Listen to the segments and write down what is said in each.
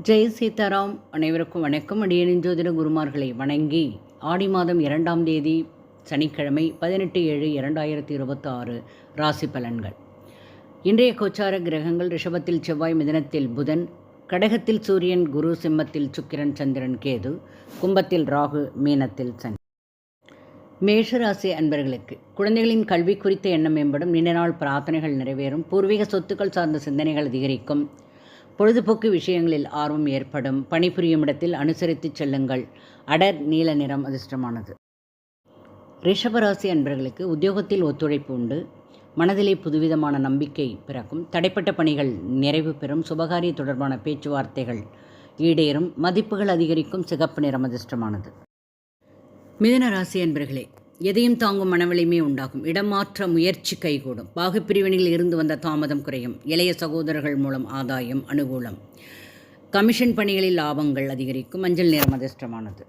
ஜெய் சீதாராம். அனைவருக்கும் வணக்கம். அடியனின் ஜோதிட குருமார்களை வணங்கி ஆடி மாதம் 2ஆம் தேதி சனிக்கிழமை 18/7/2026 ராசி பலன்கள். இன்றைய கோச்சார கிரகங்கள்: ரிஷபத்தில் செவ்வாய், மிதுனத்தில் புதன், கடகத்தில் சூரியன், குரு, சிம்மத்தில் சுக்கிரன், சந்திரன், கேது, கும்பத்தில் ராகு, மீனத்தில் சனி. மேஷராசி அன்பர்களுக்கு குழந்தைகளின் கல்வி குறித்த எண்ணம் மேம்படும். நீண்ட நாள் பிரார்த்தனைகள் நிறைவேறும். பூர்வீக சொத்துக்கள் சார்ந்த சிந்தனைகள் அதிகரிக்கும். பொழுதுபோக்கு விஷயங்களில் ஆர்வம் ஏற்படும். பணிபுரியும் இடத்தில் அனுசரித்து செல்லுங்கள். அடர் நீல நிறம் அதிர்ஷ்டமானது. ரிஷபராசி அன்பர்களுக்கு உத்தியோகத்தில் ஒத்துழைப்பு உண்டு. மனதிலே புதுவிதமான நம்பிக்கை பிறக்கும். தடைப்பட்ட பணிகள் நிறைவு பெறும். சுபகாரிய தொடர்பான பேச்சுவார்த்தைகள் ஈடேறும். மதிப்புகள் அதிகரிக்கும். சிகப்பு நிறம் அதிர்ஷ்டமானது. மிதுன ராசி அன்பர்களே, எதையும் தாங்கும் மனவலிமை உண்டாகும். இடமாற்ற முயற்சி கைகூடும். பாகுப்பிரிவினையில் இருந்து வந்த தாமதம் குறையும். இளைய சகோதரர்கள் மூலம் ஆதாயம் அனுகூலம். கமிஷன் பணிகளில் லாபங்கள் அதிகரிக்கும். மஞ்சள் நிறம் அதிர்ஷ்டமானது.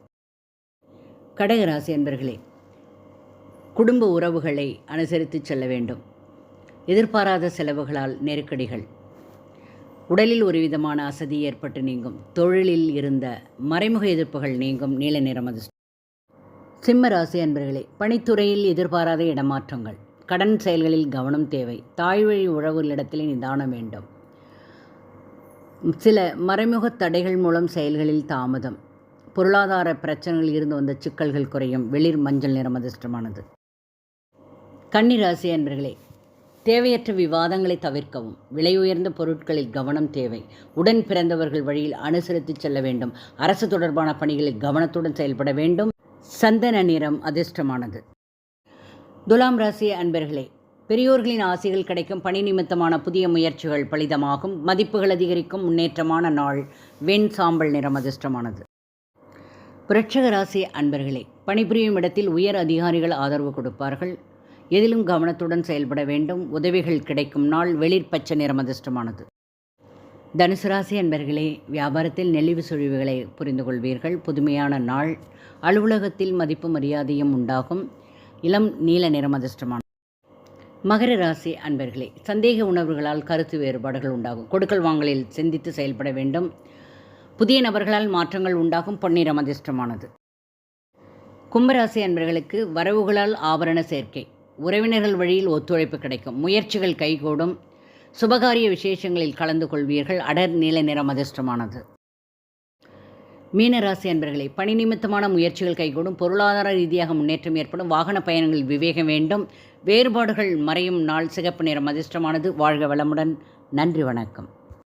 கடகராசி அன்பர்களே, குடும்ப உறவுகளை அனுசரித்து செல்ல வேண்டும். எதிர்பாராத செலவுகளால் நெருக்கடிகள். உடலில் ஒரு விதமான அசதி ஏற்பட்டு நீங்கும். தொழிலில் இருந்த மறைமுக எதிர்ப்புகள் நீங்கும். நீல நிறம் அதிர்ஷ்டம். சிம்ம ராசி அன்பர்களே, பணித்துறையில் எதிர்பாராத இடமாற்றங்கள். கடன் செயல்களில் கவனம் தேவை. தாய்வழி உறவுகளிடத்திலே நிதானம் வேண்டும். சில மறைமுக தடைகள் மூலம் செயல்களில் தாமதம். பொருளாதார பிரச்சனைகளில் இருந்து வந்த சிக்கல்கள் குறையும். வெளிர் மஞ்சள் நிறம் அதிர்ஷ்டமானது. கன்னி ராசி அன்பர்களே, தேவையற்ற விவாதங்களை தவிர்க்கவும். விலை உயர்ந்த பொருட்களில் கவனம் தேவை. உடன் பிறந்தவர்கள் வழியில் அனுசரித்து செல்ல வேண்டும். அரசு தொடர்பான பணிகளில் கவனத்துடன் செயல்பட வேண்டும். சந்தன நிறம் அதிர்ஷ்டமானது. துலாம் ராசி அன்பர்களே, பெரியோர்களின் ஆசைகள் கிடைக்கும். பணி நிமித்தமான புதிய முயற்சிகள் பலிதமாகும். மதிப்புகள் அதிகரிக்கும். முன்னேற்றமான நாள். வெண் சாம்பல் நிறம் அதிர்ஷ்டமானது. விருச்சிக ராசி அன்பர்களே, பணிபுரியும் இடத்தில் உயர் அதிகாரிகள் ஆதரவு கொடுப்பார்கள். எதிலும் கவனத்துடன் செயல்பட வேண்டும். உதவிகள் கிடைக்கும் நாள். வெளிர் பச்சை நிறம் அதிர்ஷ்டமானது. தனுசு ராசி அன்பர்களே, வியாபாரத்தில் நெளிவு சுழிவுகளை புரிந்து கொள்வீர்கள். புதுமையான நாள். அலுவலகத்தில் மதிப்பு மரியாதையும் உண்டாகும். இளம் நீல நிறம் அதிர்ஷ்டமானது. மகர ராசி அன்பர்களே, சந்தேக உணர்வுகளால் கருத்து வேறுபாடுகள் உண்டாகும். கொடுக்கல் வாங்கலில் சிந்தித்து செயல்பட வேண்டும். புதிய நபர்களால் மாற்றங்கள் உண்டாகும். பொன்னிறம் அதிர்ஷ்டமானது. கும்பராசி அன்பர்களுக்கு வரவுகளால் ஆபரண சேர்க்கை. உறவினர்கள் வழியில் ஒத்துழைப்பு கிடைக்கும். முயற்சிகள் கைகூடும். சுபகாரிய விசேஷங்களில் கலந்து கொள்வீர்கள். அடர் நீல நிறம் அதிர்ஷ்டமானது. மீனராசி அன்பர்களே, பணி நிமித்தமான முயற்சிகள் கைகூடும். பொருளாதார ரீதியாக முன்னேற்றம் ஏற்படும். வாகன பயணங்களில் விவேகம் வேண்டும். வேறுபாடுகள் மறையும் நாள். சிகப்பு நிறம் அதிர்ஷ்டமானது. வாழ்க வளமுடன். நன்றி, வணக்கம்.